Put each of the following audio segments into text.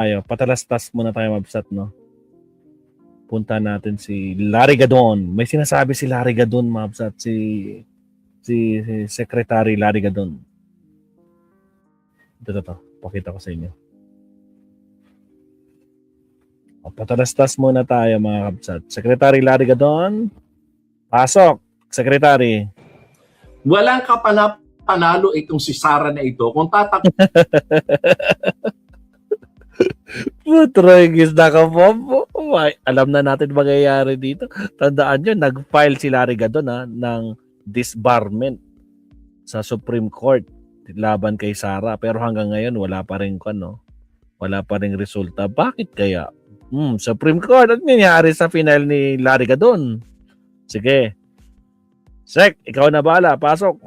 Tayo, patalastas muna tayo mabsat, no? Punta natin si Larry Gadon. May sinasabi si Larry Gadon, mabsat, si Secretary Larry Gadon. Ito. Pakita ko sa inyo. Patalastas muna tayo, mga kabsat. Secretary Larry Gadon. Pasok, Secretary. Walang kapanalo itong si Sara na ito kung Putragis na ka po. Alam na natin mangyayari dito. Tandaan nyo, nag-file si Larry Gadon ng disbarment sa Supreme Court laban kay Sara. Pero hanggang ngayon, wala pa rin resulta. Bakit kaya? Supreme Court, ano nangyari sa final ni Larry Gadon? Sige. Sek, ikaw na bahala. Pasok.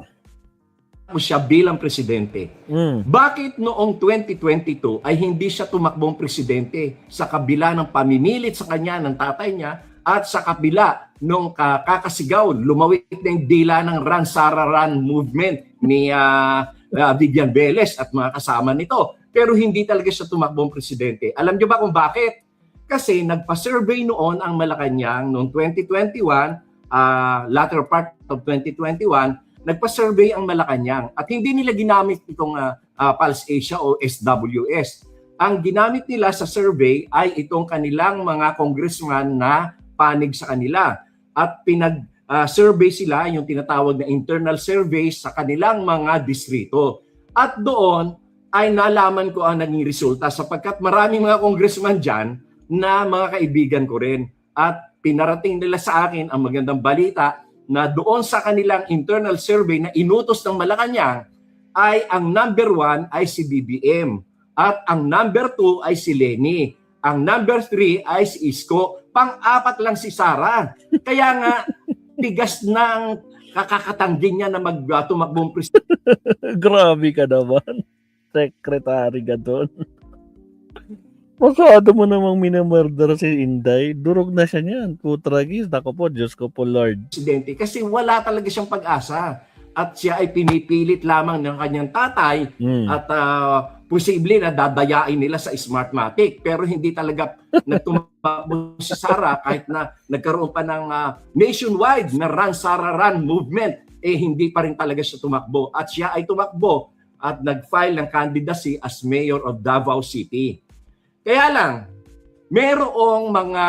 mo siya bilang presidente. Bakit noong 2022 ay hindi siya tumakbong presidente sa kabila ng pamimilit sa kanya ng tatay niya at sa kabila nung kakasigaw, lumawit na yung dila ng Run Sara Run movement ni Vivian Velez at mga kasama nito. Pero hindi talaga siya tumakbong presidente. Alam niyo ba kung bakit? Kasi nagpa-survey noon ang Malacanang noong 2021, latter part of 2021, nagpa-survey ang Malacanang at hindi nila ginamit itong Pulse Asia o SWS. Ang ginamit nila sa survey ay itong kanilang mga congressman na panig sa kanila at pinag-survey sila, yung tinatawag na internal survey sa kanilang mga distrito. At doon ay nalaman ko ang naging resulta sapagkat maraming mga congressman dyan na mga kaibigan ko rin at pinarating nila sa akin ang magandang balita na doon sa kanilang internal survey na inutos ng Malacanang ay ang number 1 ay si BBM at ang number 2 ay si Leni. Ang number 3 ay si Isko. Pang-4 lang si Sara. Kaya nga, tigas ng kakakatanggi niya na tumakbong presidente. Grabe ka naman, Secretary Gadon. Masyado mo namang minamurder si Inday. Durog na siya niyan. Putragis. Nako po, Diyos ko po, Lord. Presidente kasi wala talaga siyang pag-asa. At siya ay pinipilit lamang ng kanyang tatay at posible na dadayain nila sa Smartmatic. Pero hindi talaga nagtumakbo si Sara kahit na nagkaroon pa ng nationwide na Run Sara Run movement. Hindi pa rin talaga siya tumakbo. At siya ay tumakbo at nag-file ng candidacy as mayor of Davao City. Kaya lang, merong mga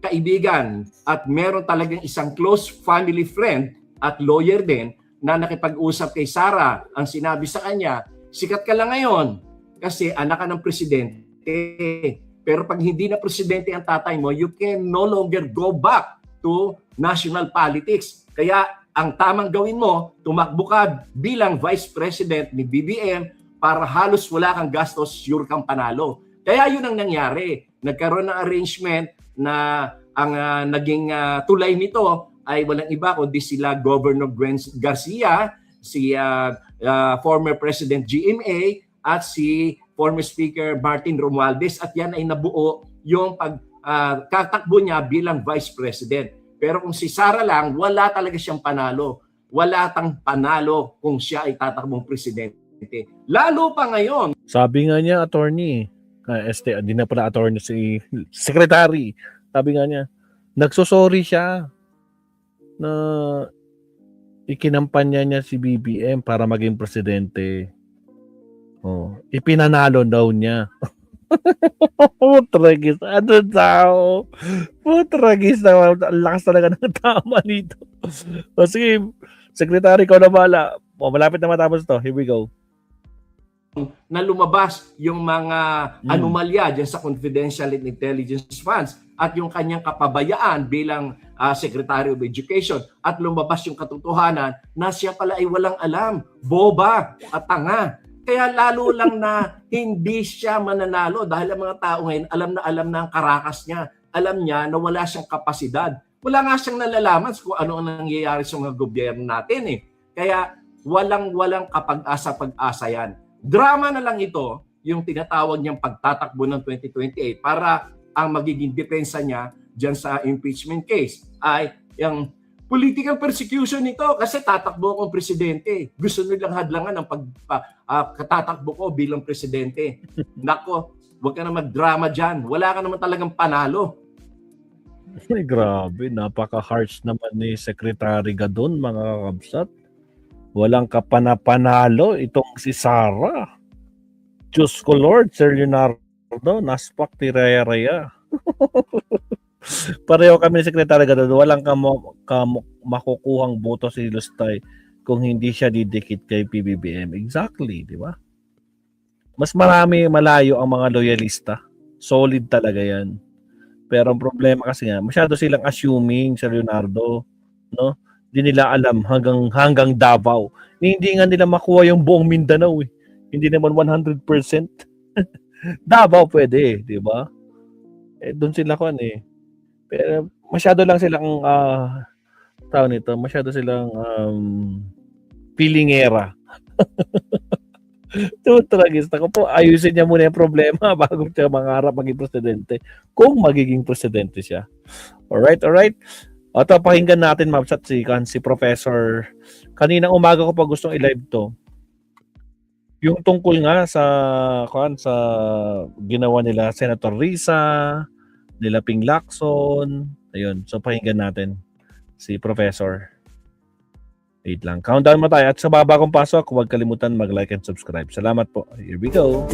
kaibigan at meron talagang isang close family friend at lawyer din na nakipag-usap kay Sara. Ang sinabi sa kanya, sikat ka lang ngayon kasi anak ka ng presidente. Pero pag hindi na presidente ang tatay mo, you can no longer go back to national politics. Kaya ang tamang gawin mo, tumakbo ka bilang vice president ni BBM para halos wala kang gastos, sure kang panalo. Kaya yun ang nangyari. Nagkaroon ng arrangement na ang naging tulay nito ay walang iba kundi sila Governor Gwen Garcia, si former President GMA at si former Speaker Martin Romualdez at yan ay nabuo yung pagkatakbo niya bilang Vice President. Pero kung si Sara lang, wala talaga siyang panalo. Wala tang panalo kung siya ay tatakbong presidente. Lalo pa ngayon. Sabi nga niya, attorney, hindi na pala attorney si secretary. Sabi nga niya, nagsosorry siya na ikinampanya niya si BBM para maging presidente. Ipinanalo daw niya. Putragis. Ano daw? Putragis na. Ang lakas talaga ng tama nito. Sige, secretary, ikaw na bahala. Malapit na matapos to. Here we go. Na lumabas yung mga anomalya dyan sa confidential and intelligence funds at yung kanyang kapabayaan bilang Secretary of Education at lumabas yung katotohanan na siya pala ay walang alam, boba at tanga. Kaya lalo lang na hindi siya mananalo dahil ang mga tao ngayon alam na ang karakas niya. Alam niya na wala siyang kapasidad. Wala nga siyang nalalaman kung ano ang nangyayari sa mga gobyerno natin . Kaya walang kapag-asa yan. Drama na lang ito, yung tinatawag niyang pagtatakbo ng 2028 para ang magiging depensa niya dyan sa impeachment case ay yung political persecution nito kasi tatakbo akong presidente. Gusto nilang hadlangan ang pagtatakbo ko bilang presidente. Nako, Huwag ka na mag-drama dyan. Wala ka naman talagang panalo. Ay, grabe, napaka-harsh naman ni Secretary Gadon, mga kabsat. Walang kapanapanalo itong si Sara. Diyos ko Lord, Sir Leonardo, naspak tiraya-raya. Pareho kami ni Secretary Gadon, walang makukuhang boto si Lustay kung hindi siya didikit kay PBBM. Exactly, di ba? Mas malayo ang mga loyalista. Solid talaga yan. Pero ang problema kasi nga, masyado silang assuming sa Leonardo, no? Hindi nila alam hanggang Davao. Hindi nga nila makuha yung buong Mindanao eh. Hindi naman 100%. Davao pwede, di ba? Doon sila pero masyado lang silang masyado silang pilingera. Tragista ko po, ayusin niya muna yung problema bago siya mangarap maging presidente. Kung magiging presidente siya. Alright. Ito, pakinggan natin, Mabsat, si Professor. Kaninang umaga ko pa gustong i-live to. Yung tungkol nga sa ginawa nila Senator Risa, nila Ping Lacson. Ayun, so pakinggan natin si Professor. Wait lang. Countdown mo tayo. At sa baba kong pasok, huwag kalimutan mag-like and subscribe. Salamat po. Here we go.